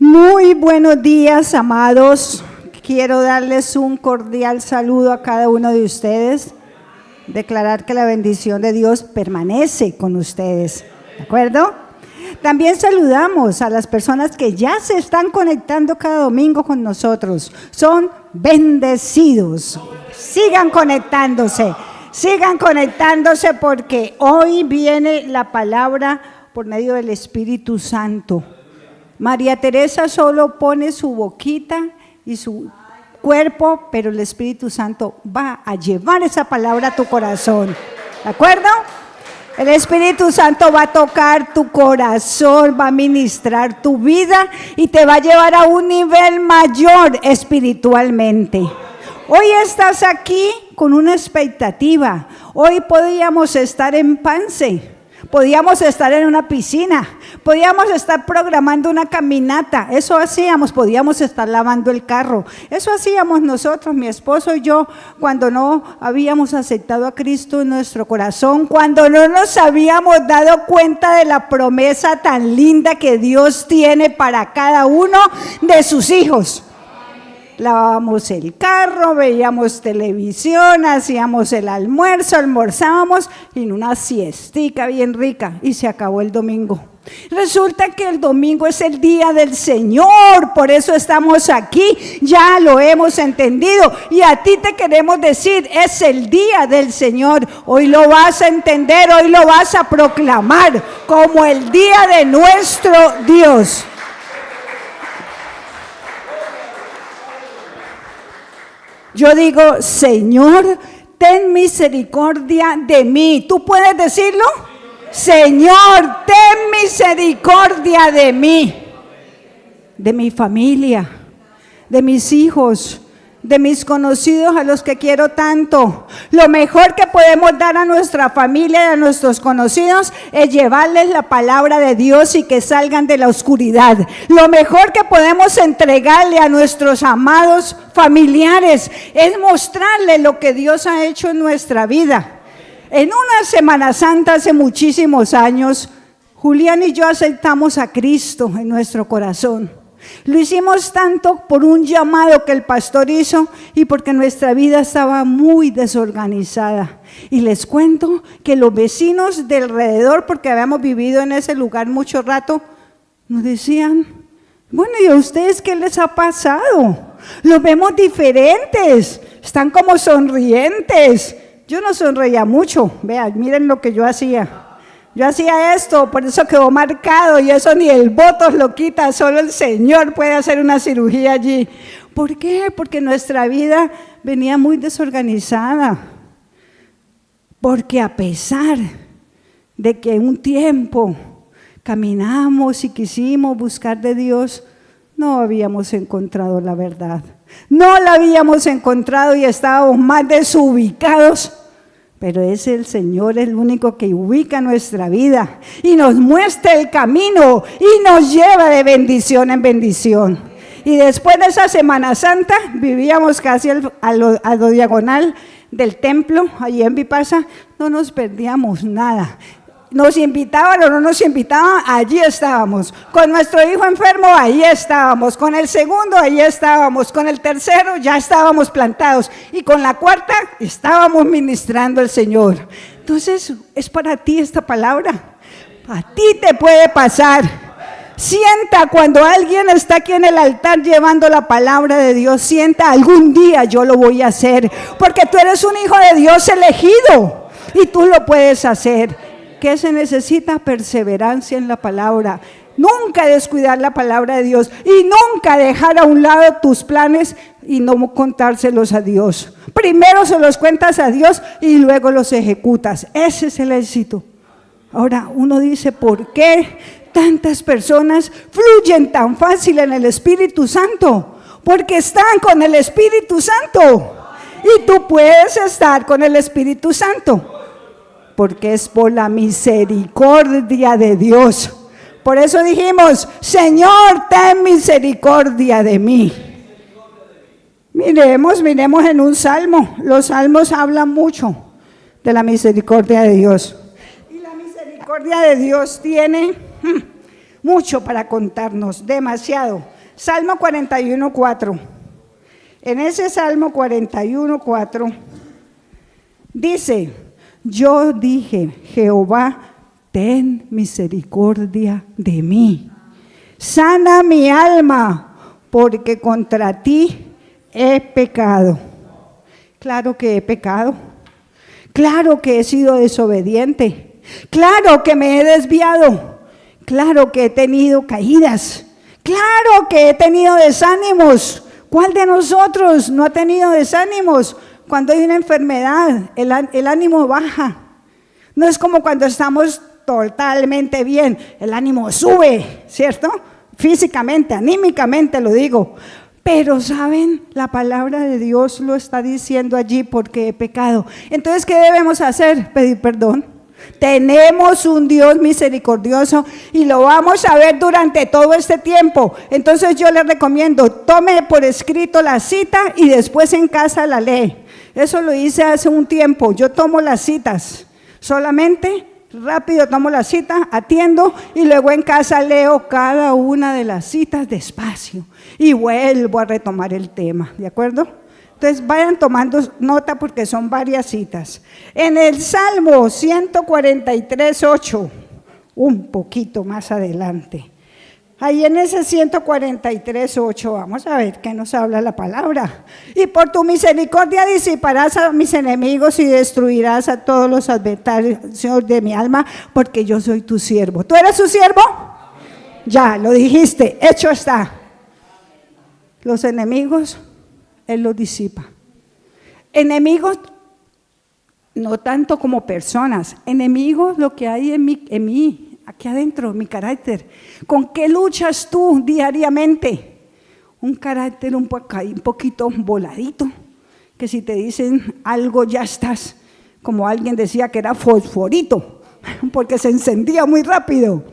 Muy buenos días, amados. Quiero darles un cordial saludo a cada uno de ustedes. Declarar que la bendición de Dios permanece con ustedes. ¿De acuerdo? También saludamos a las personas que ya se están conectando cada domingo con nosotros. Son bendecidos. Sigan conectándose porque hoy viene la palabra por medio del Espíritu Santo. María Teresa solo pone su boquita y su cuerpo, pero el Espíritu Santo va a llevar esa palabra a tu corazón. ¿De acuerdo? El Espíritu Santo va a tocar tu corazón, va a ministrar tu vida y te va a llevar a un nivel mayor espiritualmente. Hoy estás aquí con una expectativa. Hoy podíamos estar en Pance. Podíamos estar en una piscina, podíamos estar programando una caminata, eso hacíamos, podíamos estar lavando el carro, eso hacíamos nosotros, mi esposo y yo, cuando no habíamos aceptado a Cristo en nuestro corazón, cuando no nos habíamos dado cuenta de la promesa tan linda que Dios tiene para cada uno de sus hijos. Lavábamos el carro, veíamos televisión, hacíamos el almuerzo, almorzábamos y en una siestica bien rica y se acabó el domingo. Resulta que el domingo es el día del Señor, por eso estamos aquí, ya lo hemos entendido y a ti te queremos decir, es el día del Señor, hoy lo vas a entender, hoy lo vas a proclamar como el día de nuestro Dios. Yo digo, Señor, ten misericordia de mí. ¿Tú puedes decirlo? Señor, ten misericordia de mí, de mi familia, de mis hijos, de mis conocidos a los que quiero tanto. Lo mejor que podemos dar a nuestra familia y a nuestros conocidos es llevarles la palabra de Dios y que salgan de la oscuridad. Lo mejor que podemos entregarle a nuestros amados familiares es mostrarles lo que Dios ha hecho en nuestra vida. En una Semana Santa hace muchísimos años, Julián y yo aceptamos a Cristo en nuestro corazón. Lo hicimos tanto por un llamado que el pastor hizo y porque nuestra vida estaba muy desorganizada. Y les cuento que los vecinos de alrededor, porque habíamos vivido en ese lugar mucho rato, nos decían, bueno, ¿y a ustedes qué les ha pasado? Los vemos diferentes, están como sonrientes. Yo no sonreía mucho, vean, miren lo que yo hacía. Yo hacía esto, por eso quedó marcado y eso ni el botox lo quita, solo el Señor puede hacer una cirugía allí. ¿Por qué? Porque nuestra vida venía muy desorganizada. Porque a pesar de que un tiempo caminamos y quisimos buscar de Dios, no habíamos encontrado la verdad. No la habíamos encontrado y estábamos más desubicados. Pero es el Señor el único que ubica nuestra vida y nos muestra el camino y nos lleva de bendición en bendición. Y después de esa Semana Santa vivíamos casi a lo diagonal del templo, allí en Vipasa, no nos perdíamos nada. Nos invitaban o no nos invitaban, allí estábamos. Con nuestro hijo enfermo, allí estábamos. Con el segundo, allí estábamos. Con el tercero, ya estábamos plantados. Y con la cuarta, estábamos ministrando al Señor. Entonces, es para ti esta palabra. A ti te puede pasar. Sienta cuando alguien está aquí en el altar llevando la palabra de Dios, sienta, algún día yo lo voy a hacer. Porque tú eres un hijo de Dios elegido y tú lo puedes hacer. ¿Qué se necesita? Perseverancia en la palabra. Nunca descuidar la palabra de Dios y nunca dejar a un lado tus planes y no contárselos a Dios. Primero se los cuentas a Dios y luego los ejecutas. Ese es el éxito. Ahora uno dice, ¿por qué tantas personas fluyen tan fácil en el Espíritu Santo? Porque están con el Espíritu Santo. Y tú puedes estar con el Espíritu Santo. Porque es por la misericordia de Dios. Por eso dijimos, Señor, ten misericordia de mí. Miremos en un salmo. Los salmos hablan mucho de la misericordia de Dios. Y la misericordia de Dios tiene mucho para contarnos, demasiado. Salmo 41:4. En ese Salmo 41:4 dice, yo dije, Jehová, ten misericordia de mí. Sana mi alma, porque contra ti he pecado. Claro que he pecado. Claro que he sido desobediente. Claro que me he desviado. Claro que he tenido caídas. Claro que he tenido desánimos. ¿Cuál de nosotros no ha tenido desánimos? Cuando hay una enfermedad, el ánimo baja. No es como cuando estamos totalmente bien, el ánimo sube, ¿cierto? Físicamente, anímicamente lo digo. Pero ¿saben? La palabra de Dios lo está diciendo allí, porque he pecado. Entonces, ¿qué debemos hacer? Pedir perdón. Tenemos un Dios misericordioso y lo vamos a ver durante todo este tiempo. Entonces yo les recomiendo, tome por escrito la cita y después en casa la lee. Eso lo hice hace un tiempo. Yo tomo las citas, solamente rápido tomo la cita, atiendo y luego en casa leo cada una de las citas despacio y vuelvo a retomar el tema, ¿de acuerdo? Entonces vayan tomando nota porque son varias citas. En el Salmo 143:8, un poquito más adelante, ahí en ese 143:8, vamos a ver qué nos habla la palabra. Y por tu misericordia disiparás a mis enemigos y destruirás a todos los adversarios de mi alma, porque yo soy tu siervo. ¿Tú eres su siervo? Ya, lo dijiste, hecho está. Los enemigos, Él los disipa. Enemigos, no tanto como personas, enemigos lo que hay en mí, aquí adentro, mi carácter. ¿Con qué luchas tú diariamente? Un carácter un poquito voladito, que si te dicen algo ya estás, como alguien decía que era fosforito, porque se encendía muy rápido.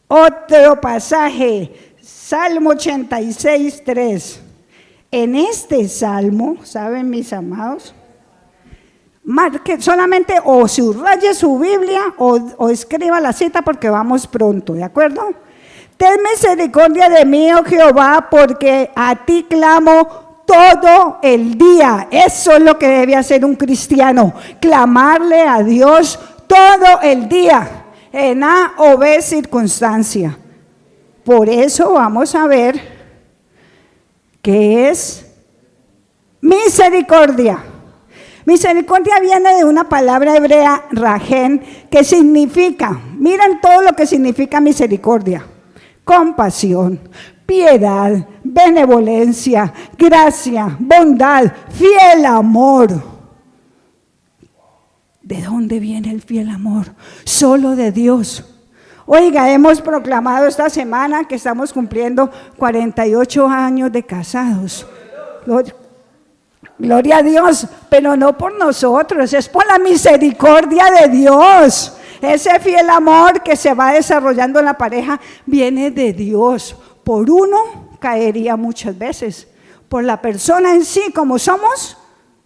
Otro pasaje, Salmo 86:3. En este salmo, ¿saben mis amados? Marque solamente o subraye su Biblia o escriba la cita porque vamos pronto, ¿de acuerdo? Ten misericordia de mí, oh Jehová, porque a ti clamo todo el día. Eso es lo que debe hacer un cristiano, clamarle a Dios todo el día, en A o B circunstancia. Por eso vamos a ver ¿qué es misericordia? Misericordia viene de una palabra hebrea, rajén, que significa, miren todo lo que significa misericordia: compasión, piedad, benevolencia, gracia, bondad, fiel amor. ¿De dónde viene el fiel amor? Solo de Dios. Oiga, hemos proclamado esta semana que estamos cumpliendo 48 años de casados. Gloria a Dios, pero no por nosotros, es por la misericordia de Dios. Ese fiel amor que se va desarrollando en la pareja viene de Dios. Por uno caería muchas veces, por la persona en sí, como somos,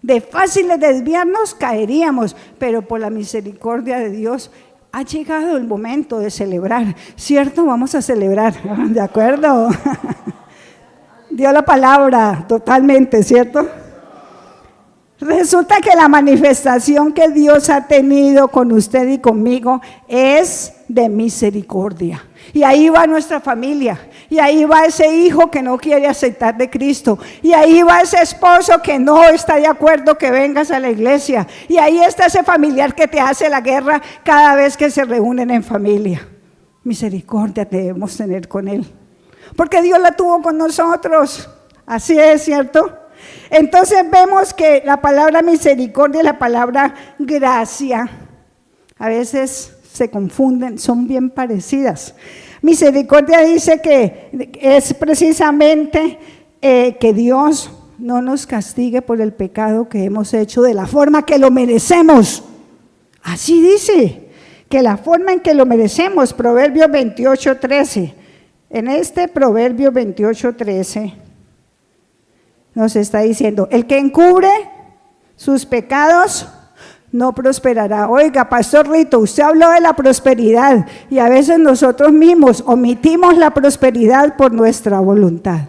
de fáciles desviarnos caeríamos, pero por la misericordia de Dios ha llegado el momento de celebrar, ¿cierto? Vamos a celebrar, ¿de acuerdo? Dio la palabra totalmente, ¿cierto? Resulta que la manifestación que Dios ha tenido con usted y conmigo es de misericordia. Y ahí va nuestra familia, y ahí va ese hijo que no quiere aceptar de Cristo, y ahí va ese esposo que no está de acuerdo que vengas a la iglesia, y ahí está ese familiar que te hace la guerra cada vez que se reúnen en familia. Misericordia debemos tener con él, porque Dios la tuvo con nosotros, así es, ¿cierto? Entonces vemos que la palabra misericordia y la palabra gracia a veces se confunden, son bien parecidas. Misericordia dice que es precisamente que Dios no nos castigue por el pecado que hemos hecho de la forma que lo merecemos. Así dice, que la forma en que lo merecemos. Proverbios 28:13. En este Proverbio 28:13 nos está diciendo: el que encubre sus pecados no prosperará. Oiga, Pastor Rito, usted habló de la prosperidad y a veces nosotros mismos omitimos la prosperidad por nuestra voluntad.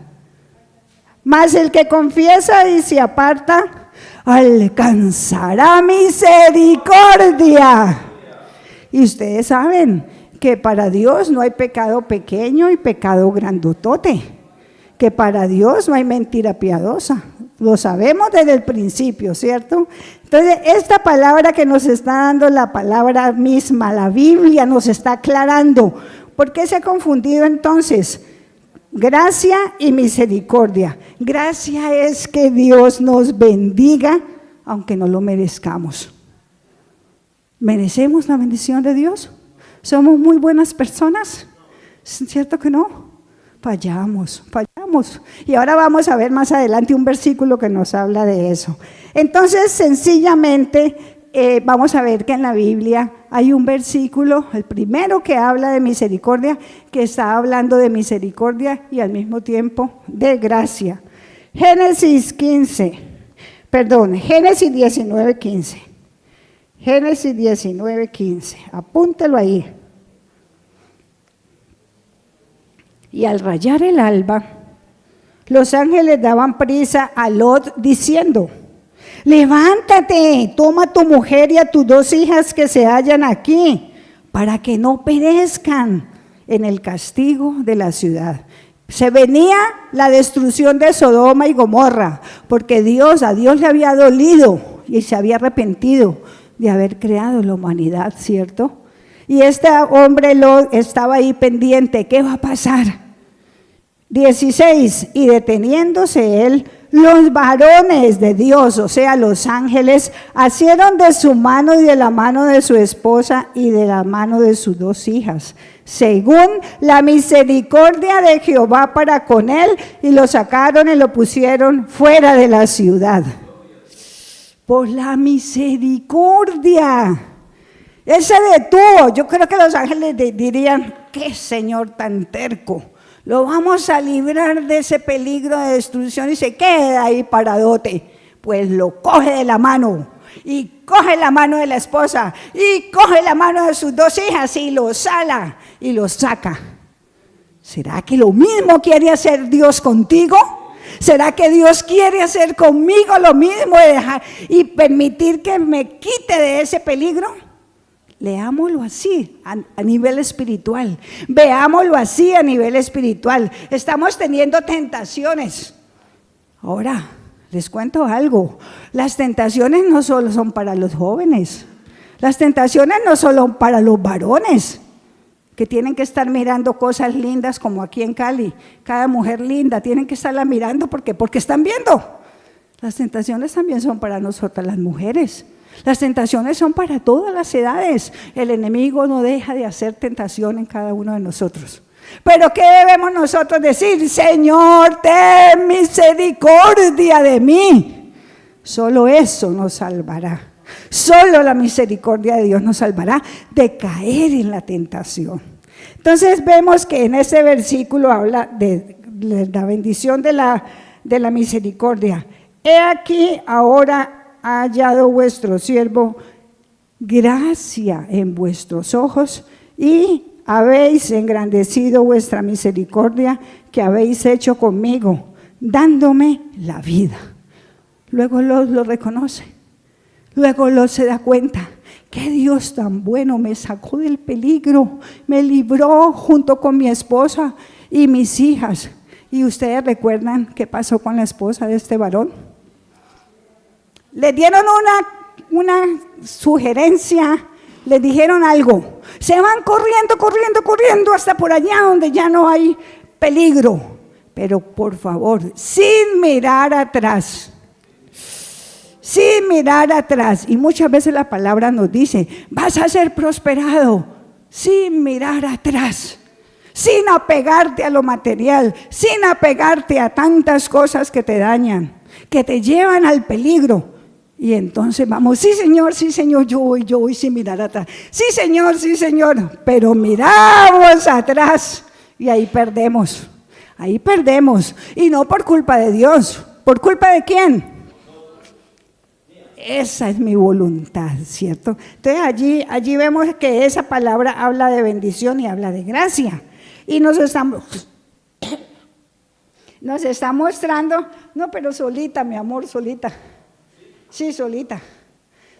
Mas el que confiesa y se aparta, alcanzará misericordia. Y ustedes saben que para Dios no hay pecado pequeño y pecado grandotote, que para Dios no hay mentira piadosa. Lo sabemos desde el principio, ¿cierto? Entonces, esta palabra que nos está dando la palabra misma, la Biblia nos está aclarando. ¿Por qué se ha confundido entonces? Gracia y misericordia. Gracia es que Dios nos bendiga, aunque no lo merezcamos. ¿Merecemos la bendición de Dios? ¿Somos muy buenas personas? ¿Cierto que no? Fallamos. Y ahora vamos a ver más adelante un versículo que nos habla de eso. Entonces, sencillamente, vamos a ver que en la Biblia hay un versículo, el primero que habla de misericordia, que está hablando de misericordia y al mismo tiempo de gracia. Génesis 19:15. Génesis 19:15. Apúntelo ahí. Y al rayar el alba, los ángeles daban prisa a Lot diciendo: levántate, toma a tu mujer y a tus 2 hijas que se hallan aquí, para que no perezcan en el castigo de la ciudad. Se venía la destrucción de Sodoma y Gomorra, porque a Dios le había dolido y se había arrepentido de haber creado la humanidad, ¿cierto? Y este hombre Lot estaba ahí pendiente, ¿qué va a pasar? 16, y deteniéndose él, los varones de Dios, o sea, los ángeles, asieron de su mano y de la mano de su esposa y de la mano de sus 2 hijas, según la misericordia de Jehová para con él, y lo sacaron y lo pusieron fuera de la ciudad. Por la misericordia. Él se detuvo. Yo creo que los ángeles dirían: qué Señor tan terco, lo vamos a librar de ese peligro de destrucción, y se queda ahí paradote. Pues lo coge de la mano, y coge la mano de la esposa, y coge la mano de sus 2 hijas, y lo sala, y lo saca. ¿Será que lo mismo quiere hacer Dios contigo? ¿Será que Dios quiere hacer conmigo lo mismo, de dejar y permitir que me quite de ese peligro? Leámoslo así a nivel espiritual, veámoslo así a nivel espiritual. Estamos teniendo tentaciones. Ahora, les cuento algo, las tentaciones no solo son para los jóvenes, las tentaciones no solo para los varones, que tienen que estar mirando cosas lindas como aquí en Cali, cada mujer linda, tienen que estarla mirando porque están viendo. Las tentaciones también son para nosotras las mujeres. Las tentaciones son para todas las edades. El enemigo no deja de hacer tentación en cada uno de nosotros. Pero ¿qué debemos nosotros decir? Señor, ten misericordia de mí. Solo eso nos salvará. Solo la misericordia de Dios nos salvará de caer en la tentación. Entonces vemos que en ese versículo habla de la bendición de la misericordia. He aquí ahora ha hallado vuestro siervo gracia en vuestros ojos, y habéis engrandecido vuestra misericordia que habéis hecho conmigo, dándome la vida. Luego lo reconoce, luego lo se da cuenta, qué Dios tan bueno, me sacó del peligro, me libró junto con mi esposa y mis hijas. ¿Y ustedes recuerdan qué pasó con la esposa de este varón? Le dieron una sugerencia, le dijeron algo, se van corriendo hasta por allá donde ya no hay peligro, pero por favor, sin mirar atrás, y muchas veces la palabra nos dice, vas a ser prosperado, sin mirar atrás, sin apegarte a lo material, sin apegarte a tantas cosas que te dañan, que te llevan al peligro. Y entonces vamos, sí señor, yo voy sin mirar atrás. Sí señor, pero miramos atrás y ahí perdemos. Y no por culpa de Dios, ¿por culpa de quién? Esa es mi voluntad, ¿cierto? Entonces allí vemos que esa palabra habla de bendición y habla de gracia. Y nos estamos Nos está mostrando, no, pero solita, mi amor, solita. Sí, solita,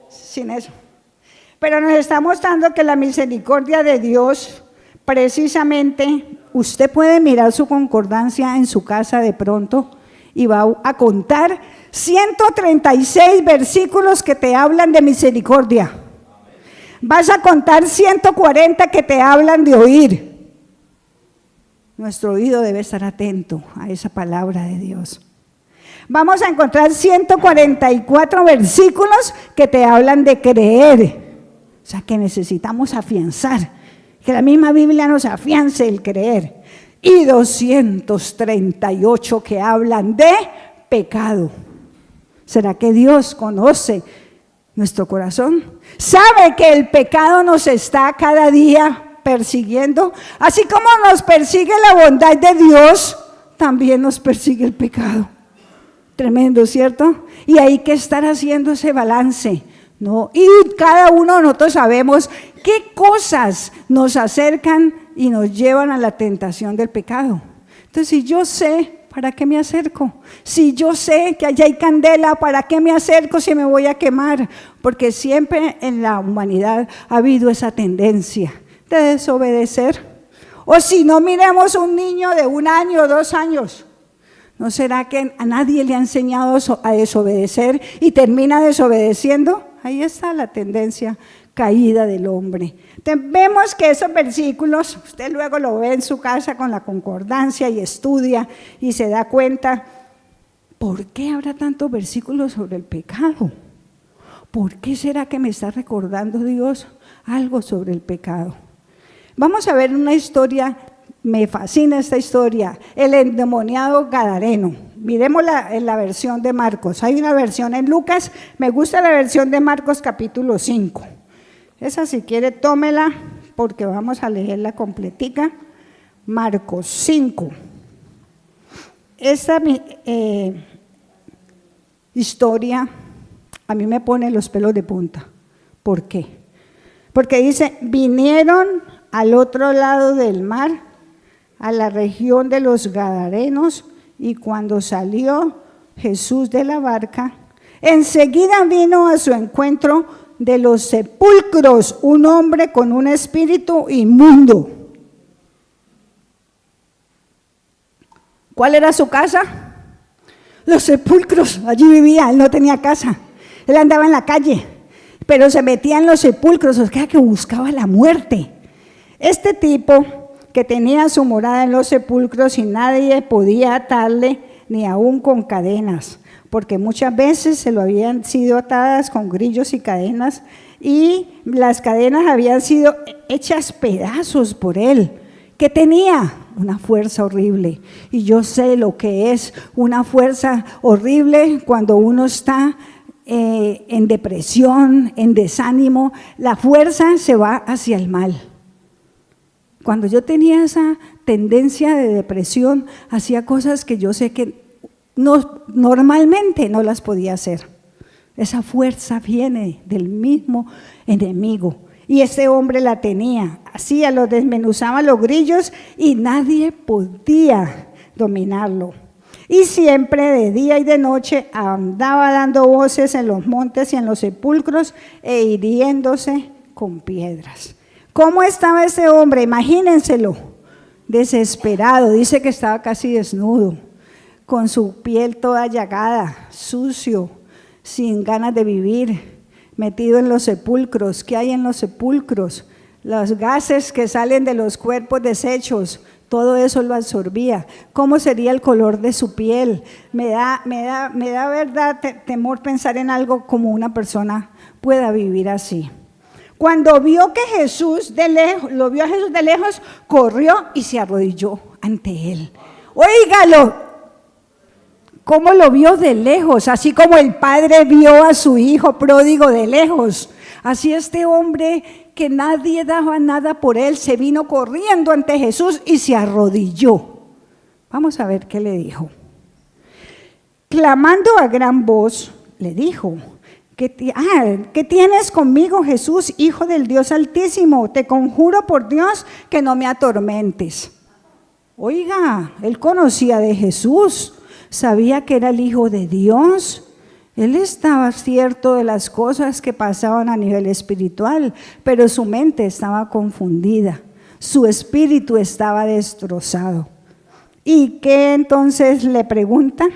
sin eso. Pero nos está mostrando que la misericordia de Dios, precisamente, usted puede mirar su concordancia en su casa de pronto y va a contar 136 versículos que te hablan de misericordia. Vas a contar 140 que te hablan de oír. Nuestro oído debe estar atento a esa palabra de Dios. Vamos a encontrar 144 versículos que te hablan de creer. O sea, que necesitamos afianzar, que la misma Biblia nos afiance el creer. Y 238 que hablan de pecado. ¿Será que Dios conoce nuestro corazón? ¿Sabe que el pecado nos está cada día persiguiendo? Así como nos persigue la bondad de Dios, también nos persigue el pecado. Tremendo, ¿cierto? Y hay que estar haciendo ese balance, ¿no? Y cada uno de nosotros sabemos qué cosas nos acercan y nos llevan a la tentación del pecado. Entonces, si yo sé, ¿para qué me acerco? Si yo sé que allá hay candela, ¿para qué me acerco si me voy a quemar? Porque siempre en la humanidad ha habido esa tendencia de desobedecer. O si no, miremos un niño de 1 año, 2 años. ¿No será que a nadie le ha enseñado a desobedecer y termina desobedeciendo? Ahí está la tendencia caída del hombre. Entonces, vemos que esos versículos, usted luego lo ve en su casa con la concordancia y estudia y se da cuenta, ¿por qué habrá tantos versículos sobre el pecado? ¿Por qué será que me está recordando Dios algo sobre el pecado? Vamos a ver una historia, me fascina esta historia, el endemoniado gadareno. Miremosla en la versión de Marcos. Hay una versión en Lucas, me gusta la versión de Marcos capítulo 5. Esa si quiere tómela porque vamos a leerla completica. Marcos 5. Esta historia a mí me pone los pelos de punta. ¿Por qué? Porque dice, vinieron al otro lado del mar, a la región de los Gadarenos, y cuando salió Jesús de la barca, enseguida vino a su encuentro de los sepulcros un hombre con un espíritu inmundo. ¿Cuál era su casa? Los sepulcros, allí vivía, él no tenía casa, él andaba en la calle, pero se metía en los sepulcros, o sea que buscaba la muerte. Este tipo que tenía su morada en los sepulcros y nadie podía atarle ni aún con cadenas, porque muchas veces se lo habían sido atadas con grillos y cadenas y las cadenas habían sido hechas pedazos por él, que tenía una fuerza horrible. Y yo sé lo que es una fuerza horrible cuando uno está en depresión, en desánimo, la fuerza se va hacia el mal. Cuando yo tenía esa tendencia de depresión, hacía cosas que yo sé que normalmente no las podía hacer. Esa fuerza viene del mismo enemigo. Y este hombre la tenía, hacía, lo desmenuzaba los grillos y nadie podía dominarlo. Y siempre de día y de noche andaba dando voces en los montes y en los sepulcros e hiriéndose con piedras. ¿Cómo estaba ese hombre? Imagínenselo, desesperado, dice que estaba casi desnudo, con su piel toda llagada, sucio, sin ganas de vivir, metido en los sepulcros. ¿Qué hay en los sepulcros? Los gases que salen de los cuerpos deshechos, todo eso lo absorbía. ¿Cómo sería el color de su piel? Me da verdad temor pensar en algo como una persona pueda vivir así. Cuando vio que Jesús lo vio a Jesús de lejos, corrió y se arrodilló ante él. Óigalo, ¿cómo lo vio de lejos? Así como el padre vio a su hijo pródigo de lejos. Así este hombre que nadie daba nada por él, se vino corriendo ante Jesús y se arrodilló. Vamos a ver qué le dijo. Clamando a gran voz, le dijo, ¿qué tienes conmigo, Jesús, Hijo del Dios Altísimo? Te conjuro por Dios que no me atormentes. Oiga, él conocía de Jesús, sabía que era el Hijo de Dios. Él estaba cierto de las cosas que pasaban a nivel espiritual, pero su mente estaba confundida, su espíritu estaba destrozado. ¿Y qué entonces le pregunta?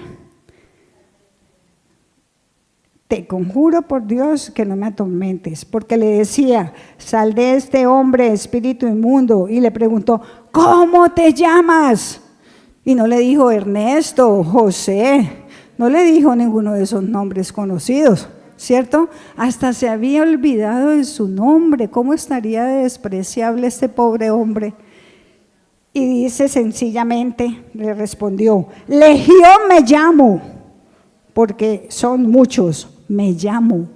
Te conjuro por Dios que no me atormentes, porque le decía, sal de este hombre, espíritu inmundo, y le preguntó, ¿cómo te llamas? Y no le dijo Ernesto, José, no le dijo ninguno de esos nombres conocidos, ¿cierto? Hasta se había olvidado de su nombre. ¿Cómo estaría de despreciable este pobre hombre? Y dice sencillamente, le respondió, Legión me llamo, porque son muchos, me llamo.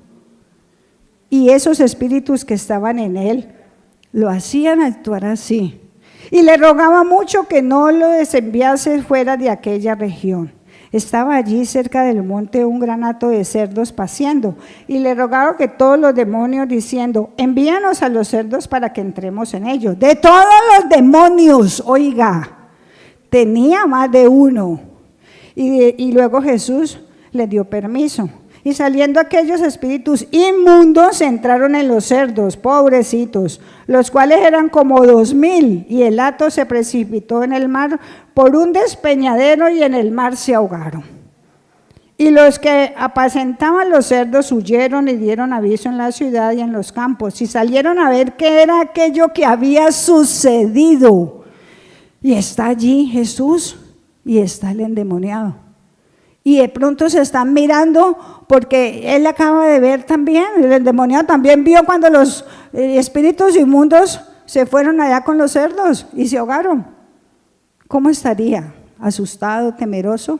Y esos espíritus que estaban en él lo hacían actuar así. Y le rogaba mucho que no lo desenviase fuera de aquella región. Estaba allí cerca del monte un gran hato de cerdos paciendo, y le rogaba que todos los demonios diciendo, envíanos a los cerdos para que entremos en ellos. De todos los demonios, oiga, tenía más de uno. Y luego Jesús le dio permiso. Y saliendo aquellos espíritus inmundos entraron en los cerdos, pobrecitos, los cuales eran como 2000, y el hato se precipitó en el mar por un despeñadero y en el mar se ahogaron. Y los que apacentaban los cerdos huyeron y dieron aviso en la ciudad y en los campos, y salieron a ver qué era aquello que había sucedido. Y está allí Jesús y está el endemoniado. Y de pronto se están mirando porque él acaba de ver también, el endemoniado también vio cuando los espíritus inmundos se fueron allá con los cerdos y se ahogaron. ¿Cómo estaría? ¿Asustado, temeroso?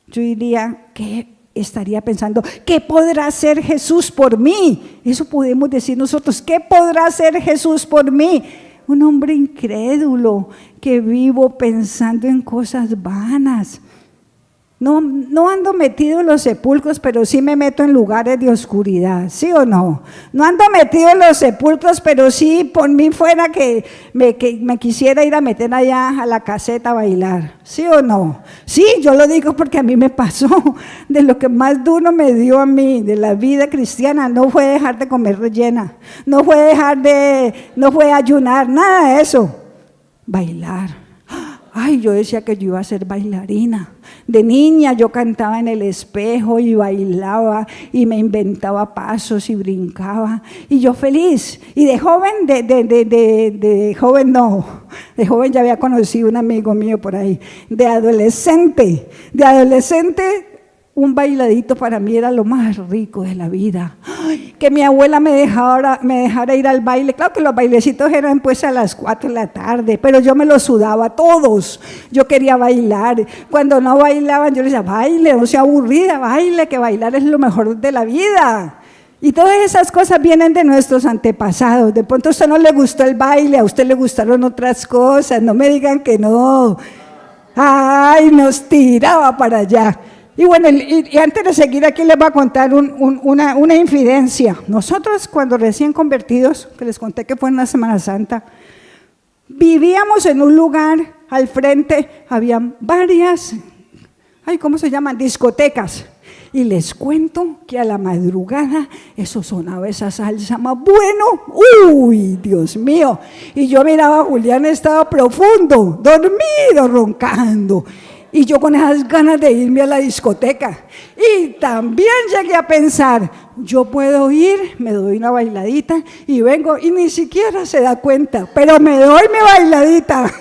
Yo diría, ¿qué estaría pensando? ¿Qué podrá hacer Jesús por mí? Eso podemos decir nosotros, ¿qué podrá hacer Jesús por mí? Un hombre incrédulo que vivo pensando en cosas vanas. No ando metido en los sepulcros, pero sí me meto en lugares de oscuridad, ¿sí o no? No ando metido en los sepulcros, pero sí por mí fuera que me quisiera ir a meter allá a la caseta a bailar, ¿sí o no? Sí, yo lo digo porque a mí me pasó. De lo que más duro me dio a mí de la vida cristiana no fue dejar de comer rellena, no fue ayunar, nada de eso. Bailar. Ay, yo decía que yo iba a ser bailarina. De niña yo cantaba en el espejo y bailaba y me inventaba pasos y brincaba. Y yo feliz. Y de joven, de joven ya había conocido un amigo mío por ahí. De adolescente, un bailadito para mí era lo más rico de la vida. Ay, que mi abuela me dejara ir al baile. Claro que los bailecitos eran pues a las 4 de la tarde, pero yo me los sudaba todos. Yo quería bailar. Cuando no bailaban, yo les decía, baile, no sea aburrida, baile, que bailar es lo mejor de la vida. Y todas esas cosas vienen de nuestros antepasados. De pronto a usted no le gustó el baile, a usted le gustaron otras cosas. No me digan que no. Ay, nos tiraba para allá. Y bueno, y antes de seguir aquí les voy a contar una infidencia. Nosotros cuando recién convertidos, que les conté que fue en la Semana Santa, vivíamos en un lugar, al frente habían varias, ¿cómo se llaman? Discotecas. Y les cuento que a la madrugada eso sonaba esa salsa más bueno. ¡Uy, Dios mío! Y yo miraba a Julián, estaba profundo, dormido, roncando. Y yo con esas ganas de irme a la discoteca. Y también llegué a pensar, yo puedo ir, me doy una bailadita y vengo, y ni siquiera se da cuenta, pero me doy mi bailadita.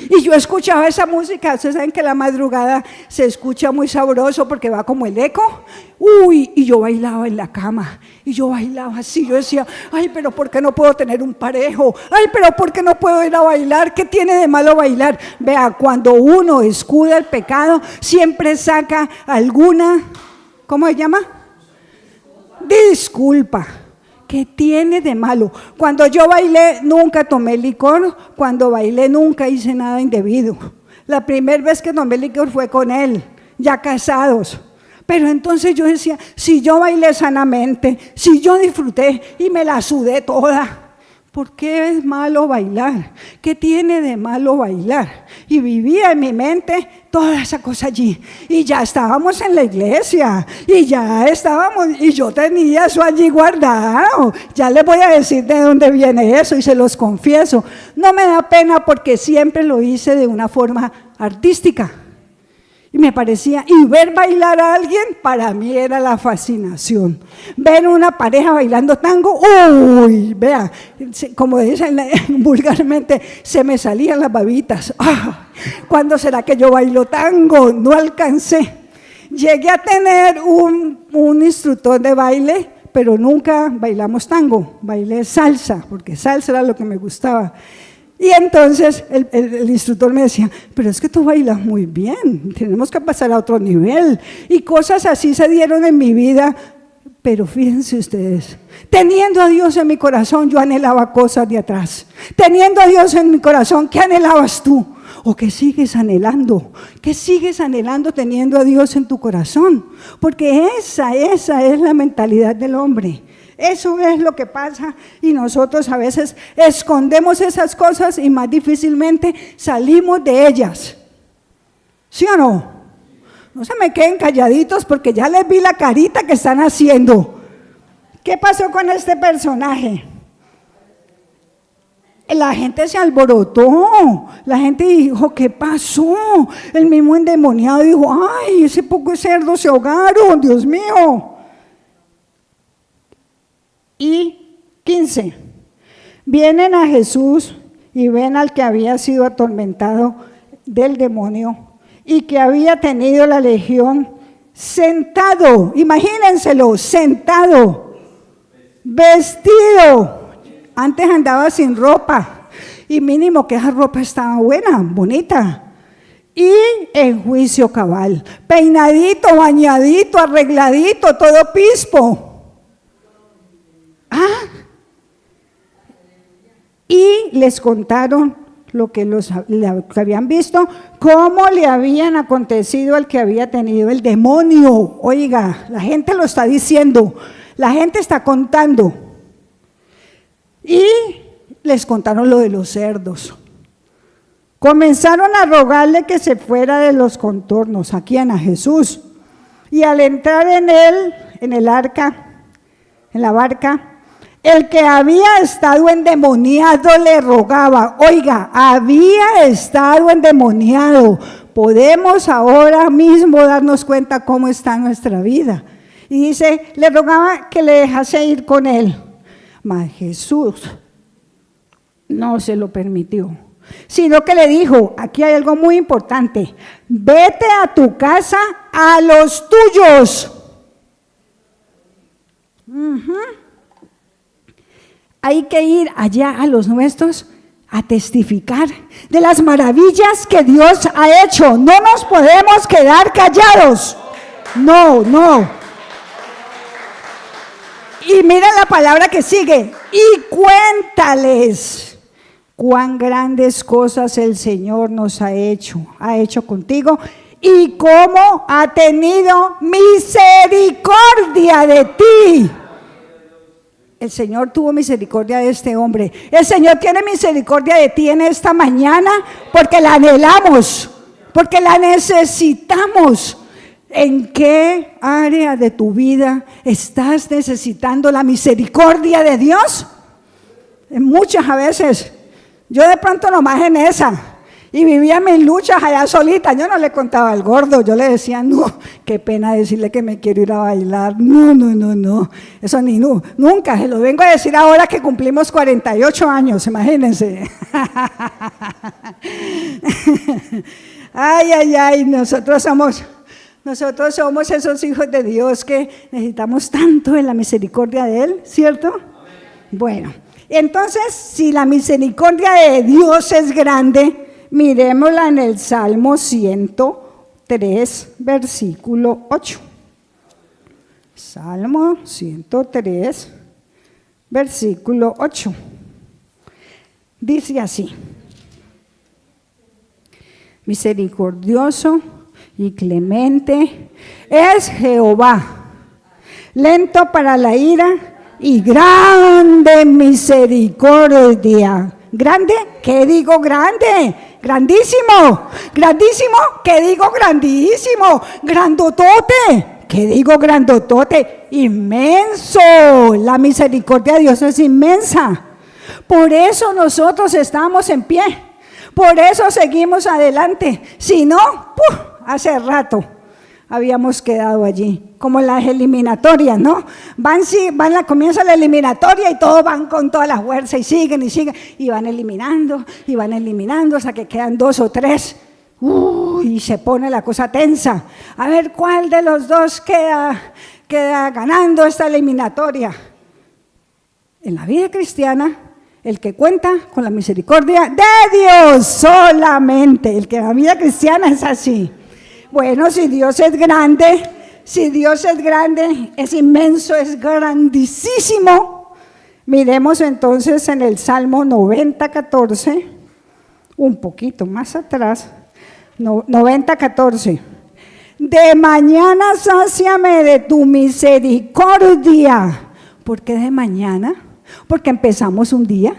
Y yo escuchaba esa música. Ustedes saben que la madrugada se escucha muy sabroso porque va como el eco. Uy, y yo bailaba en la cama. Y yo bailaba así. Yo decía, ay, pero ¿por qué no puedo tener un parejo? Ay, pero ¿por qué no puedo ir a bailar? ¿Qué tiene de malo bailar? Vea, cuando uno escuda el pecado, siempre saca alguna, ¿cómo se llama? Disculpa. ¿Qué tiene de malo? Cuando yo bailé nunca tomé licor, cuando bailé nunca hice nada indebido. La primera vez que tomé licor fue con él, ya casados. Pero entonces yo decía, si yo bailé sanamente, si yo disfruté y me la sudé toda, ¿por qué es malo bailar? ¿Qué tiene de malo bailar? Y vivía en mi mente toda esa cosa allí. Y ya estábamos en la iglesia, y yo tenía eso allí guardado. Ya les voy a decir de dónde viene eso y se los confieso. No me da pena porque siempre lo hice de una forma artística. Y me parecía, y ver bailar a alguien, para mí era la fascinación. Ver una pareja bailando tango, uy, vea, como dicen vulgarmente, se me salían las babitas. ¡Ah! ¿Cuándo será que yo bailo tango? No alcancé. Llegué a tener un instructor de baile, pero nunca bailamos tango, bailé salsa, porque salsa era lo que me gustaba. Y entonces el instructor me decía, pero es que tú bailas muy bien, tenemos que pasar a otro nivel. Y cosas así se dieron en mi vida, pero fíjense ustedes, teniendo a Dios en mi corazón, yo anhelaba cosas de atrás. Teniendo a Dios en mi corazón, ¿qué anhelabas tú? ¿O qué sigues anhelando? ¿Qué sigues anhelando teniendo a Dios en tu corazón? Porque esa es la mentalidad del hombre. Eso es lo que pasa y nosotros a veces escondemos esas cosas y más difícilmente salimos de ellas. ¿Sí o no? No se me queden calladitos porque ya les vi la carita que están haciendo. ¿Qué pasó con este personaje? La gente se alborotó, la gente dijo, ¿qué pasó? El mismo endemoniado dijo, ay, ese poco de cerdos se ahogaron, Dios mío. Y 15, vienen a Jesús y ven al que había sido atormentado del demonio y que había tenido la legión sentado, imagínenselo, sentado, vestido, antes andaba sin ropa y mínimo que esa ropa estaba buena, bonita, y en juicio cabal, peinadito, bañadito, arregladito, todo pispo. Y les contaron lo que habían visto, cómo le habían acontecido al que había tenido el demonio. Oiga, la gente lo está diciendo, la gente está contando. Y les contaron lo de los cerdos. Comenzaron a rogarle que se fuera de los contornos, ¿a quién? A Jesús. Y al entrar en la barca, el que había estado endemoniado le rogaba. Oiga, había estado endemoniado. Podemos ahora mismo darnos cuenta cómo está nuestra vida. Y dice, le rogaba que le dejase ir con él. Mas Jesús no se lo permitió, sino que le dijo, aquí hay algo muy importante, vete a tu casa a los tuyos. Hay que ir allá a los nuestros a testificar de las maravillas que Dios ha hecho. No nos podemos quedar callados. No. Y mira la palabra que sigue. Y cuéntales cuán grandes cosas el Señor nos ha hecho contigo y cómo ha tenido misericordia de ti. El Señor tuvo misericordia de este hombre. El Señor tiene misericordia de ti en esta mañana porque la anhelamos, porque la necesitamos. ¿En qué área de tu vida estás necesitando la misericordia de Dios? En muchas a veces. Yo de pronto nomás en esa. Y vivía mis luchas allá solita. Yo no le contaba al gordo, yo le decía, no, qué pena decirle que me quiero ir a bailar. No. Eso nunca. Se lo vengo a decir ahora que cumplimos 48 años, imagínense. Ay, nosotros somos esos hijos de Dios que necesitamos tanto de la misericordia de Él, ¿cierto? Bueno, entonces, si la misericordia de Dios es grande, miremosla en el Salmo 103, versículo 8. Salmo 103, versículo 8. Dice así: misericordioso y clemente es Jehová, lento para la ira y grande misericordia. ¿Grande? ¿Qué digo grande? Grandísimo. Grandísimo. ¿Qué digo grandísimo? Grandotote. ¿Qué digo grandotote? Inmenso. La misericordia de Dios es inmensa. Por eso nosotros estamos en pie. Por eso seguimos adelante. Si no, hace rato habíamos quedado allí, como las eliminatorias, ¿no? Comienza la eliminatoria y todos van con toda la fuerza y siguen, y van eliminando, hasta que quedan 2 o 3, y se pone la cosa tensa. A ver cuál de los dos queda ganando esta eliminatoria. En la vida cristiana, el que cuenta con la misericordia de Dios solamente, el que en la vida cristiana es así. Bueno, si Dios es grande, es inmenso, es grandísimo. Miremos entonces en el Salmo 90:14, un poquito más atrás, 90:14. De mañana sáciame de tu misericordia. ¿Por qué de mañana? Porque empezamos un día,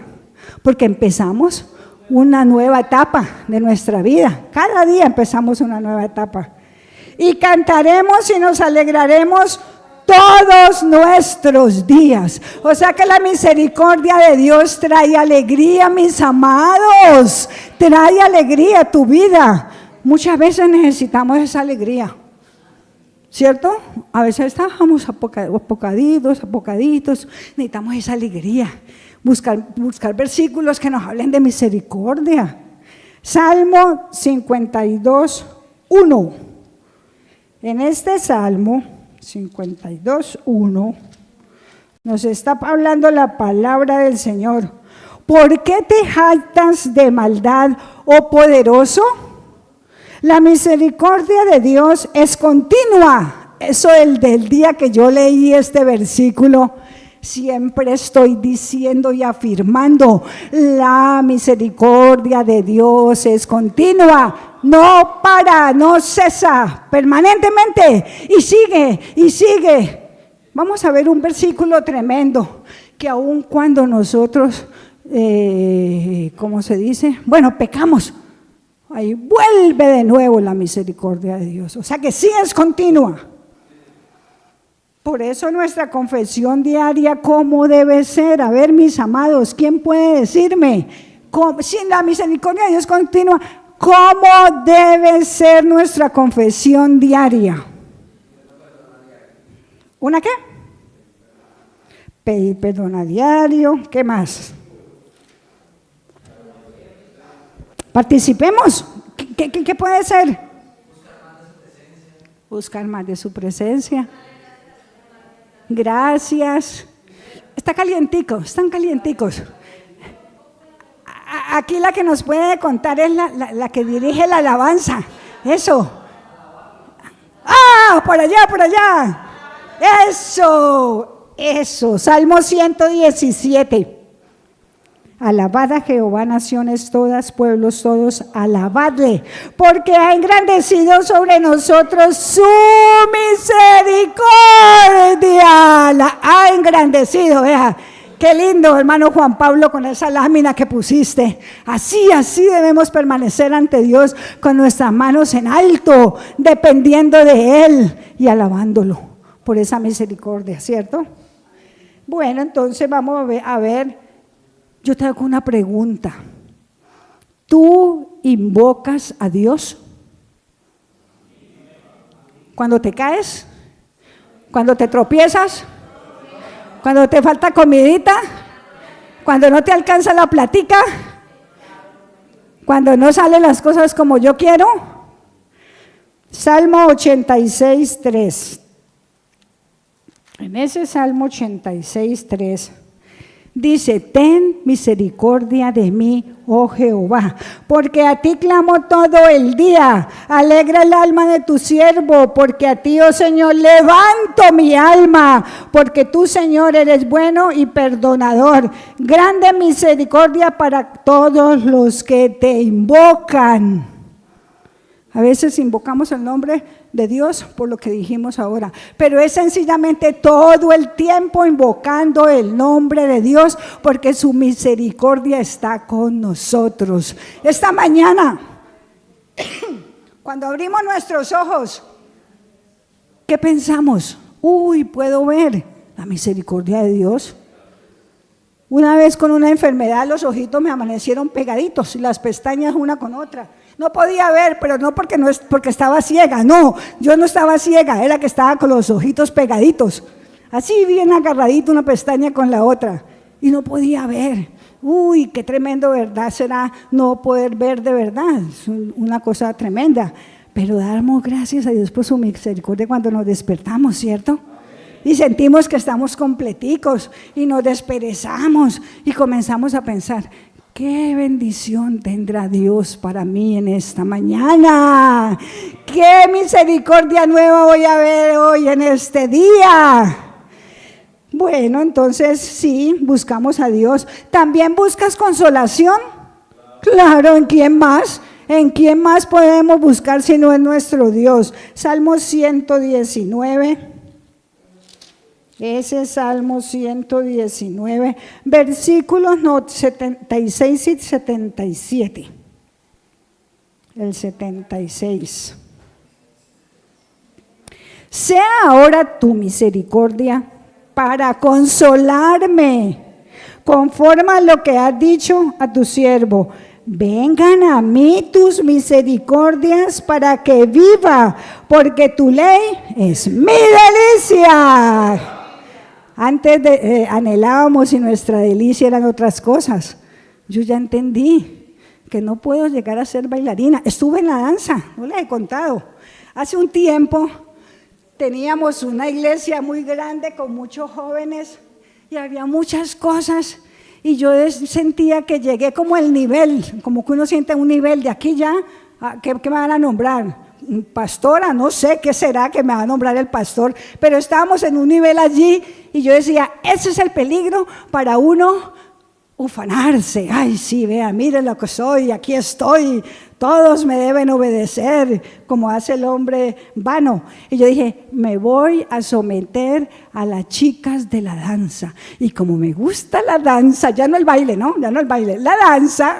porque empezamos una nueva etapa de nuestra vida. Cada día empezamos una nueva etapa. Y cantaremos y nos alegraremos todos nuestros días. O sea que la misericordia de Dios trae alegría, mis amados. Trae alegría a tu vida. Muchas veces necesitamos esa alegría, ¿cierto? A veces estamos apocaditos, necesitamos esa alegría. Buscar versículos que nos hablen de misericordia. Salmo 52:1. En este Salmo 52:1 nos está hablando la palabra del Señor. ¿Por qué te jactas de maldad, oh poderoso? La misericordia de Dios es continua. Eso del día que yo leí este versículo, siempre estoy diciendo y afirmando, la misericordia de Dios es continua, no para, no cesa, permanentemente, y sigue. Vamos a ver un versículo tremendo, que aun cuando nosotros, ¿cómo se dice? Bueno, pecamos, ahí vuelve de nuevo la misericordia de Dios, o sea que sí es continua. Por eso nuestra confesión diaria, ¿cómo debe ser? A ver, mis amados, ¿quién puede decirme? Si la misericordia de Dios continua, ¿cómo debe ser nuestra confesión diaria? ¿Una qué? Pedir perdón a diario. ¿Qué más? Participemos. ¿Qué puede ser? Buscar más de su presencia. Gracias. Están calienticos. Aquí la que nos puede contar es la que dirige la alabanza. Eso. Por allá. Eso. Salmo 117. Alabad a Jehová, naciones todas, pueblos todos, alabadle, porque ha engrandecido sobre nosotros su misericordia. La ha engrandecido, vea. Qué lindo, hermano Juan Pablo, con esa lámina que pusiste. Así debemos permanecer ante Dios, con nuestras manos en alto, dependiendo de Él y alabándolo por esa misericordia, ¿cierto? Bueno, entonces vamos a ver. Yo te hago una pregunta. ¿Tú invocas a Dios? ¿Cuando te caes? ¿Cuando te tropiezas? ¿Cuando te falta comidita? ¿Cuando no te alcanza la platica? ¿Cuando no salen las cosas como yo quiero? Salmo 86:3. En ese Salmo 86:3 dice: ten misericordia de mí, oh Jehová, porque a ti clamo todo el día. Alegra el alma de tu siervo, porque a ti, oh Señor, levanto mi alma, porque tú, Señor, eres bueno y perdonador, grande misericordia para todos los que te invocan. A veces invocamos el nombre de Dios por lo que dijimos ahora, pero es sencillamente todo el tiempo invocando el nombre de Dios porque su misericordia está con nosotros. Esta mañana, cuando abrimos nuestros ojos, ¿qué pensamos? Uy, puedo ver la misericordia de Dios. Una vez con una enfermedad los ojitos me amanecieron pegaditos y las pestañas una con otra. No podía ver, pero no porque estaba ciega, no, yo no estaba ciega, era que estaba con los ojitos pegaditos, así bien agarradito una pestaña con la otra y no podía ver. Uy, qué tremendo, ¿verdad? Será no poder ver de verdad, es una cosa tremenda, pero damos gracias a Dios por su misericordia cuando nos despertamos, ¿cierto? Y sentimos que estamos completicos y nos desperezamos y comenzamos a pensar, ¿qué bendición tendrá Dios para mí en esta mañana? ¿Qué misericordia nueva voy a ver hoy en este día? Bueno, entonces sí, buscamos a Dios. ¿También buscas consolación? Claro, ¿en quién más? ¿En quién más podemos buscar si no en nuestro Dios? Salmo 119. Ese es Salmo 119, versículos 76 y 77. El 76. Sea ahora tu misericordia para consolarme, conforme a lo que has dicho a tu siervo. Vengan a mí tus misericordias para que viva, porque tu ley es mi delicia. Antes anhelábamos y nuestra delicia eran otras cosas. Yo ya entendí que no puedo llegar a ser bailarina. Estuve en la danza, no les he contado. Hace un tiempo teníamos una iglesia muy grande con muchos jóvenes y había muchas cosas y yo sentía que llegué como el nivel, como que uno siente un nivel de aquí ya, ¿qué me van a nombrar? Pastora, no sé qué será que me va a nombrar el pastor, pero estábamos en un nivel allí y yo decía, ese es el peligro para uno ufanarse. Ay, sí, vea, miren lo que soy, aquí estoy, todos me deben obedecer, como hace el hombre vano. Y yo dije, me voy a someter a las chicas de la danza. Y como me gusta la danza, ya no el baile, ¿no? Ya no el baile, la danza.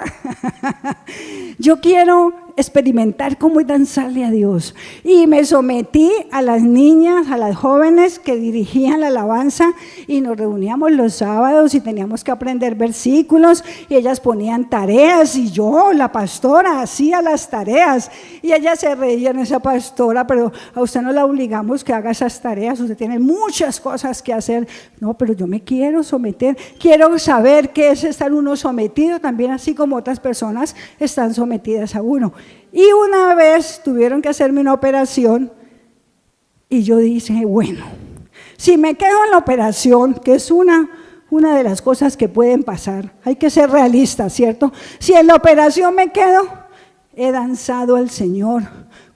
Yo quiero experimentar cómo es danzarle a Dios. Y me sometí a las niñas, a las jóvenes que dirigían la alabanza y nos reuníamos los sábados y teníamos que aprender versículos y ellas ponían tareas y yo, la pastora, hacía las tareas y ellas se reían, esa pastora, pero a usted no la obligamos que haga esas tareas, usted tiene muchas cosas que hacer. No, pero yo me quiero someter, quiero saber qué es estar uno sometido también, así como otras personas están sometidas a uno. Y una vez tuvieron que hacerme una operación y yo dije, bueno, si me quedo en la operación, que es una de las cosas que pueden pasar, hay que ser realistas, ¿cierto? Si en la operación me quedo, he danzado al Señor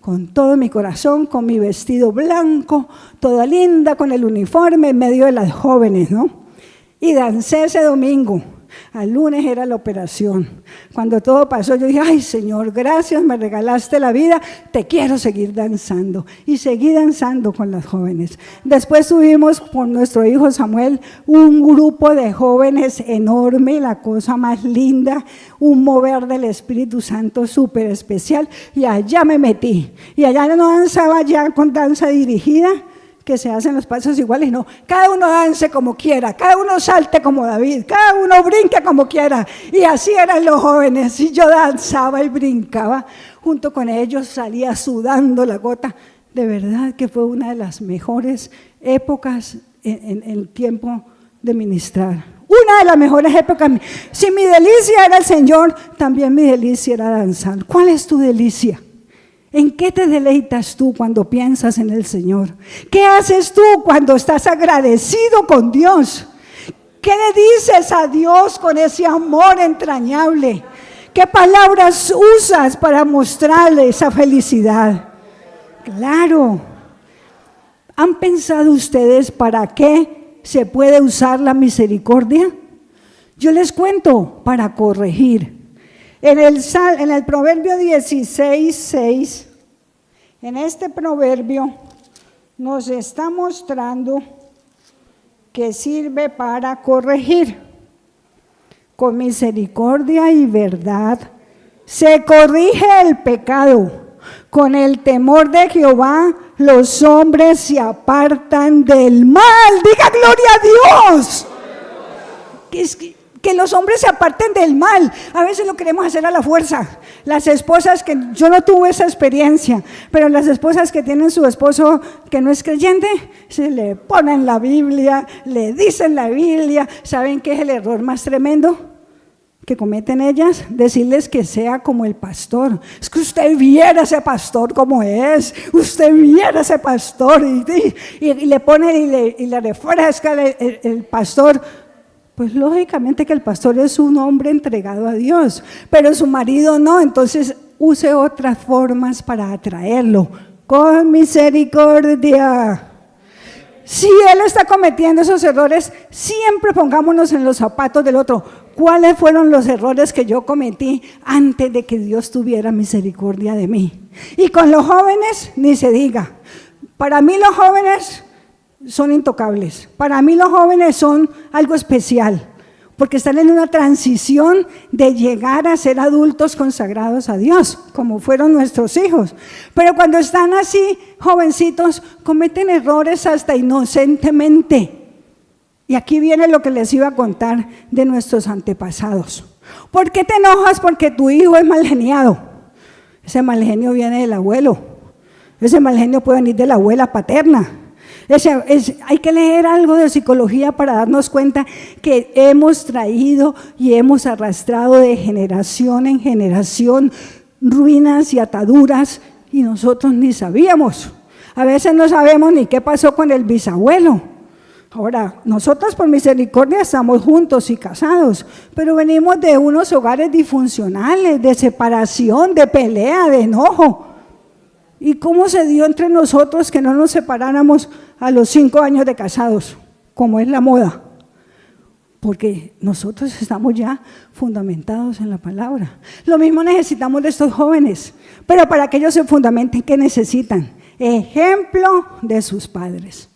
con todo mi corazón, con mi vestido blanco, toda linda, con el uniforme en medio de las jóvenes, ¿no? Y dancé ese domingo. Al lunes era la operación. Cuando todo pasó, yo dije, ay Señor, gracias, me regalaste la vida, te quiero seguir danzando. Y seguí danzando con las jóvenes. Después tuvimos con nuestro hijo Samuel un grupo de jóvenes enorme, la cosa más linda, un mover del Espíritu Santo súper especial. Y allá me metí. Y allá no danzaba ya con danza dirigida, que se hacen los pasos iguales, no, cada uno dance como quiera, cada uno salte como David, cada uno brinque como quiera, y así eran los jóvenes, y yo danzaba y brincaba, junto con ellos salía sudando la gota. De verdad que fue una de las mejores épocas en el tiempo de ministrar, una de las mejores épocas. Si mi delicia era el Señor, también mi delicia era danzar. ¿Cuál es tu delicia? ¿En qué te deleitas tú cuando piensas en el Señor? ¿Qué haces tú cuando estás agradecido con Dios? ¿Qué le dices a Dios con ese amor entrañable? ¿Qué palabras usas para mostrarle esa felicidad? Claro. ¿Han pensado ustedes para qué se puede usar la misericordia? Yo les cuento, para corregir. En el Proverbio 16:6 En este proverbio nos está mostrando que sirve para corregir. Con misericordia y verdad se corrige el pecado. Con el temor de Jehová los hombres se apartan del mal. Diga gloria a Dios. Que los hombres se aparten del mal. A veces lo queremos hacer a la fuerza. Las esposas que, yo no tuve esa experiencia, pero las esposas que tienen su esposo que no es creyente, se le ponen la Biblia, le dicen la Biblia. ¿Saben qué es el error más tremendo que cometen ellas? Decirles que sea como el pastor. Es que usted viera ese pastor como es, usted viera ese pastor, y le ponen y le refresca el pastor. Pues lógicamente que el pastor es un hombre entregado a Dios, pero su marido no, entonces use otras formas para atraerlo. Con misericordia. Si él está cometiendo esos errores, siempre pongámonos en los zapatos del otro. ¿Cuáles fueron los errores que yo cometí antes de que Dios tuviera misericordia de mí? Y con los jóvenes, ni se diga. Para mí los jóvenes son intocables. Para mí los jóvenes son algo especial, porque están en una transición de llegar a ser adultos consagrados a Dios, como fueron nuestros hijos. Pero cuando están así, jovencitos, cometen errores hasta inocentemente. Y aquí viene lo que les iba a contar de nuestros antepasados. ¿Por qué te enojas? Porque tu hijo es mal geniado. Ese mal genio viene del abuelo. Ese mal genio puede venir de la abuela paterna. Hay que leer algo de psicología para darnos cuenta que hemos traído y hemos arrastrado de generación en generación ruinas y ataduras y nosotros ni sabíamos. A veces no sabemos ni qué pasó con el bisabuelo. Ahora, nosotros por misericordia estamos juntos y casados, pero venimos de unos hogares disfuncionales, de separación, de pelea, de enojo. ¿Y cómo se dio entre nosotros que no nos separáramos a los 5 años de casados, como es la moda? Porque nosotros estamos ya fundamentados en la palabra. Lo mismo necesitamos de estos jóvenes, pero para que ellos se fundamenten, ¿qué necesitan? Ejemplo de sus padres.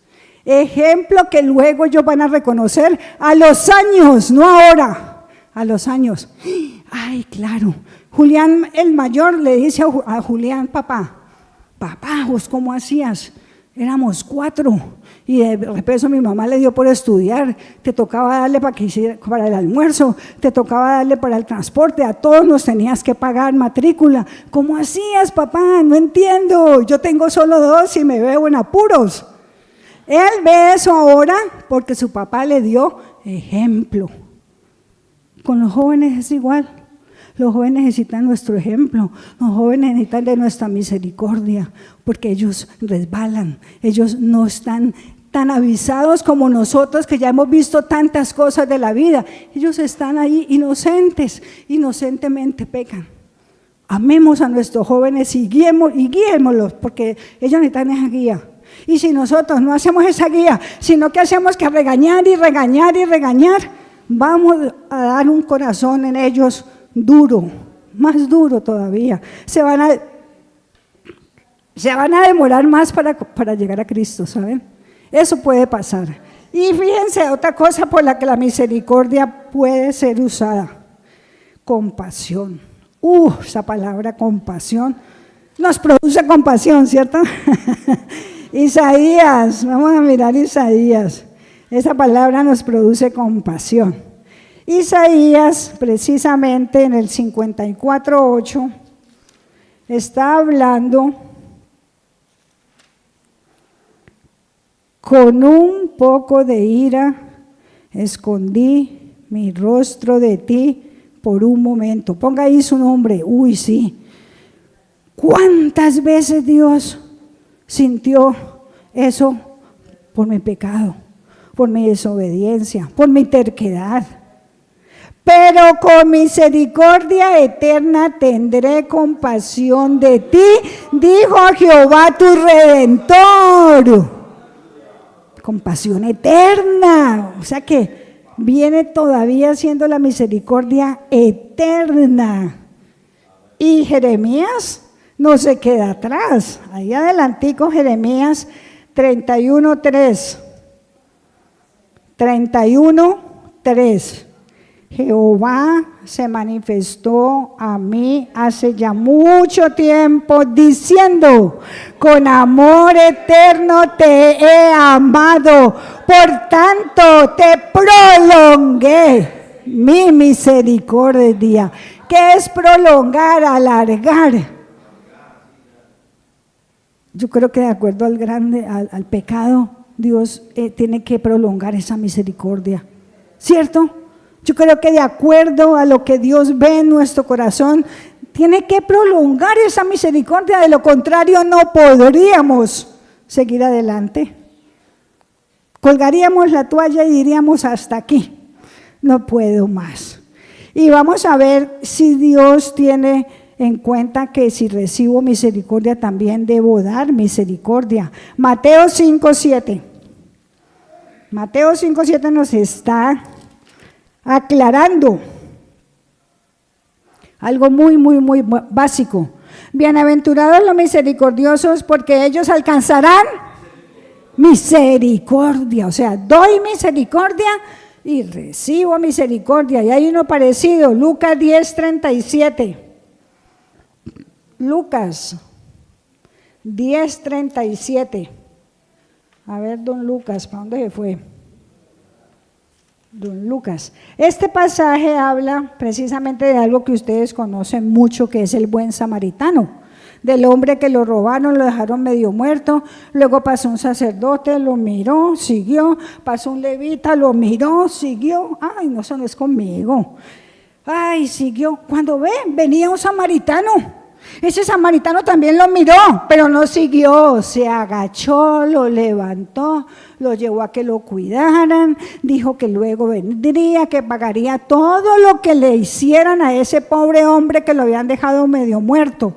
Ejemplo que luego ellos van a reconocer a los años, no ahora, a los años. Ay, claro. Julián, el mayor, le dice a Julián: papá, ¿vos cómo hacías? Éramos 4 y de repente mi mamá le dio por estudiar, te tocaba darle para el almuerzo, te tocaba darle para el transporte, a todos nos tenías que pagar matrícula. ¿Cómo hacías, papá? No entiendo, yo tengo solo 2 y me veo en apuros. Él ve eso ahora porque su papá le dio ejemplo. Con los jóvenes es igual. Los jóvenes necesitan nuestro ejemplo, los jóvenes necesitan de nuestra misericordia, porque ellos resbalan, ellos no están tan avisados como nosotros que ya hemos visto tantas cosas de la vida. Ellos están ahí inocentes, inocentemente pecan. Amemos a nuestros jóvenes y guiémoslos, porque ellos necesitan esa guía. Y si nosotros no hacemos esa guía, sino que hacemos que regañar y regañar y regañar, vamos a dar un corazón en ellos duro, más duro todavía. Se van a demorar más para llegar a Cristo, ¿saben? Eso puede pasar. Y fíjense, otra cosa por la que la misericordia puede ser usada: compasión. Esa palabra compasión nos produce compasión, ¿cierto? Isaías, vamos a mirar Isaías. Esa palabra nos produce compasión. Isaías, precisamente en el 54:8, está hablando: con un poco de ira escondí mi rostro de ti por un momento. Ponga ahí su nombre. Uy, sí. ¿Cuántas veces Dios sintió eso por mi pecado, por mi desobediencia, por mi terquedad? Pero con misericordia eterna tendré compasión de ti, dijo Jehová tu Redentor. Compasión eterna, o sea que viene todavía siendo la misericordia eterna. Y Jeremías no se queda atrás. Ahí adelantico, Jeremías 31:3. 31:3. Jehová se manifestó a mí hace ya mucho tiempo diciendo: con amor eterno te he amado, por tanto te prolongué mi misericordia. ¿Qué es prolongar? Alargar. Yo creo que de acuerdo al pecado, Dios tiene que prolongar esa misericordia, ¿cierto? Yo creo que de acuerdo a lo que Dios ve en nuestro corazón, tiene que prolongar esa misericordia, de lo contrario no podríamos seguir adelante. Colgaríamos la toalla y diríamos: hasta aquí, no puedo más. Y vamos a ver si Dios tiene en cuenta que si recibo misericordia también debo dar misericordia. Mateo 5:7. Mateo 5:7 nos está aclarando algo muy básico. Bienaventurados los misericordiosos, porque ellos alcanzarán misericordia. O sea, doy misericordia y recibo misericordia. Y hay uno parecido, Lucas 10:37. Lucas 10:37. A ver, don Lucas, ¿para dónde se fue? Don Lucas. Este pasaje habla precisamente de algo que ustedes conocen mucho, que es el buen samaritano, del hombre que lo robaron, lo dejaron medio muerto, luego pasó un sacerdote, lo miró, siguió, pasó un levita, lo miró, siguió, ay, no, eso no es conmigo, ay, siguió, cuando venía un samaritano. Ese samaritano también lo miró, pero no siguió, se agachó, lo levantó, lo llevó a que lo cuidaran, dijo que luego vendría, que pagaría todo lo que le hicieran a ese pobre hombre que lo habían dejado medio muerto.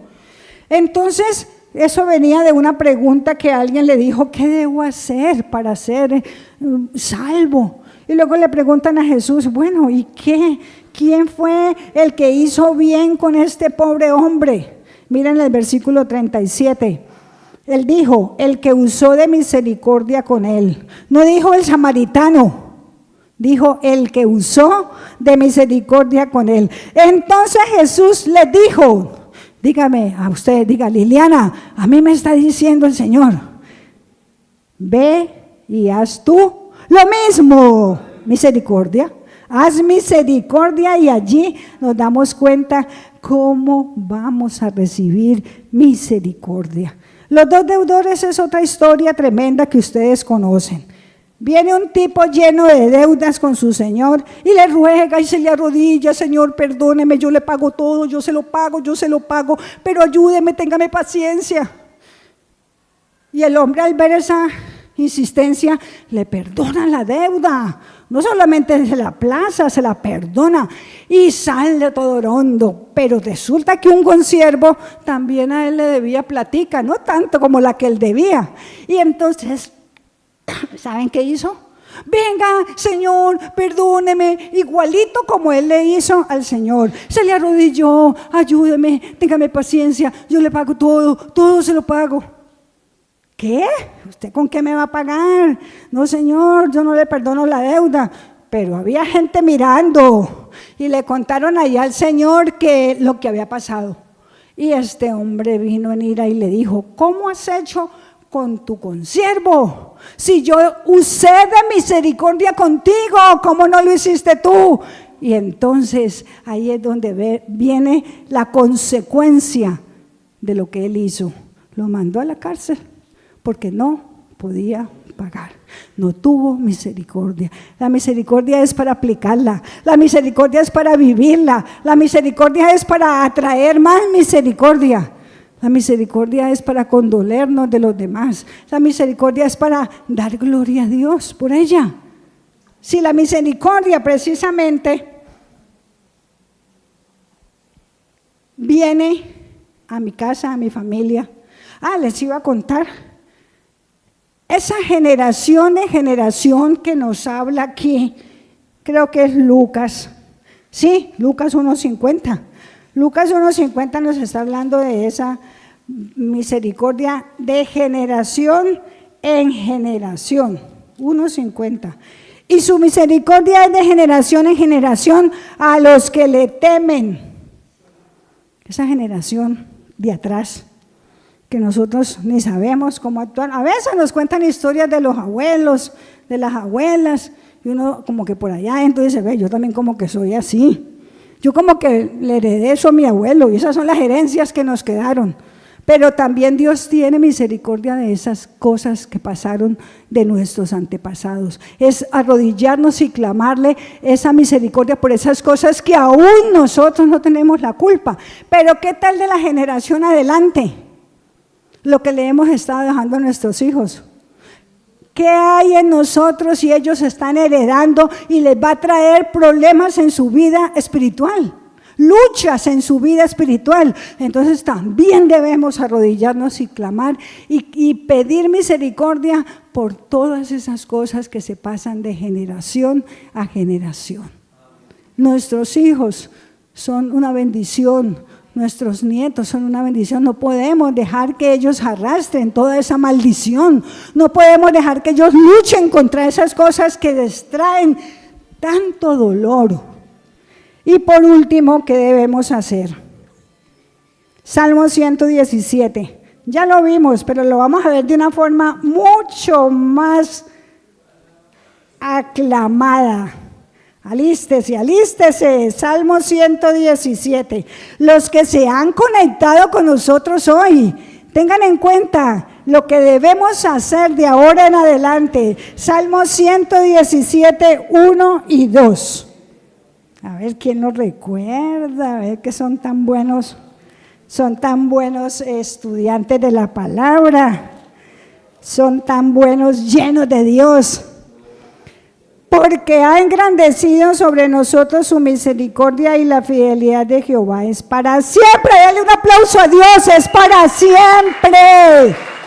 Entonces, eso venía de una pregunta que alguien le dijo: ¿qué debo hacer para ser salvo? Y luego le preguntan a Jesús: bueno, ¿y qué? ¿Quién fue el que hizo bien con este pobre hombre? Miren el versículo 37. Él dijo: el que usó de misericordia con él. No dijo el samaritano, dijo el que usó de misericordia con él. Entonces Jesús le dijo: dígame a usted, diga: Liliana, a mí me está diciendo el Señor, ve y haz tú lo mismo. Misericordia. Haz misericordia, y allí nos damos cuenta cómo vamos a recibir misericordia. Los dos deudores es otra historia tremenda que ustedes conocen. Viene un tipo lleno de deudas con su señor y le ruega y se le arrodilla: Señor, perdóneme, yo le pago todo, yo se lo pago, pero ayúdeme, téngame paciencia. Y el hombre, al ver esa insistencia, le perdona la deuda. No solamente se la aplaza, se la perdona y sale todo hondo. Pero resulta que un consiervo también a él le debía platica, no tanto como la que él debía. Y entonces, ¿saben qué hizo? Venga, Señor, perdóneme, igualito como él le hizo al Señor. Se le arrodilló: ayúdeme, téngame paciencia, yo le pago todo, todo se lo pago. ¿Qué? ¿Usted con qué me va a pagar? No, Señor, yo no le perdono la deuda. Pero había gente mirando y le contaron allá al Señor lo que había pasado. Y este hombre vino en ira y le dijo: ¿cómo has hecho con tu consiervo? Si yo usé de misericordia contigo, ¿cómo no lo hiciste tú? Y entonces ahí es donde viene la consecuencia de lo que él hizo. Lo mandó a la cárcel porque no podía pagar, no tuvo misericordia. La misericordia es para aplicarla, la misericordia es para vivirla, la misericordia es para atraer más misericordia, la misericordia es para condolernos de los demás, la misericordia es para dar gloria a Dios por ella. Si la misericordia precisamente viene a mi casa, a mi familia, les iba a contar. Esa generación que nos habla aquí, creo que es Lucas, sí, Lucas 1:50. Lucas 1:50 nos está hablando de esa misericordia de generación en generación. 1:50. Y su misericordia es de generación en generación a los que le temen. Esa generación de atrás, que nosotros ni sabemos cómo actuar. A veces nos cuentan historias de los abuelos, de las abuelas, y uno como que por allá entonces se ve, yo también como que soy así. Yo como que le heredé eso a mi abuelo, y esas son las herencias que nos quedaron. Pero también Dios tiene misericordia de esas cosas que pasaron de nuestros antepasados. Es arrodillarnos y clamarle esa misericordia por esas cosas que aún nosotros no tenemos la culpa. Pero ¿qué tal de la generación adelante? Lo que le hemos estado dejando a nuestros hijos. ¿Qué hay en nosotros si ellos están heredando y les va a traer problemas en su vida espiritual? Luchas en su vida espiritual. Entonces también debemos arrodillarnos y clamar y pedir misericordia por todas esas cosas que se pasan de generación a generación. Nuestros hijos son una bendición, nuestros nietos son una bendición. No podemos dejar que ellos arrastren toda esa maldición, no podemos dejar que ellos luchen contra esas cosas que les traen tanto dolor. Y por último, ¿qué debemos hacer? Salmo 117, ya lo vimos, pero lo vamos a ver de una forma mucho más aclamada. Alístese, alístese, Salmo 117. Los que se han conectado con nosotros hoy, tengan en cuenta lo que debemos hacer de ahora en adelante. Salmo 117, 1 y 2. A ver quién lo recuerda, a ver que son tan buenos estudiantes de la palabra, son tan buenos, llenos de Dios. Porque ha engrandecido sobre nosotros su misericordia y la fidelidad de Jehová es para siempre. Dale un aplauso a Dios, es para siempre.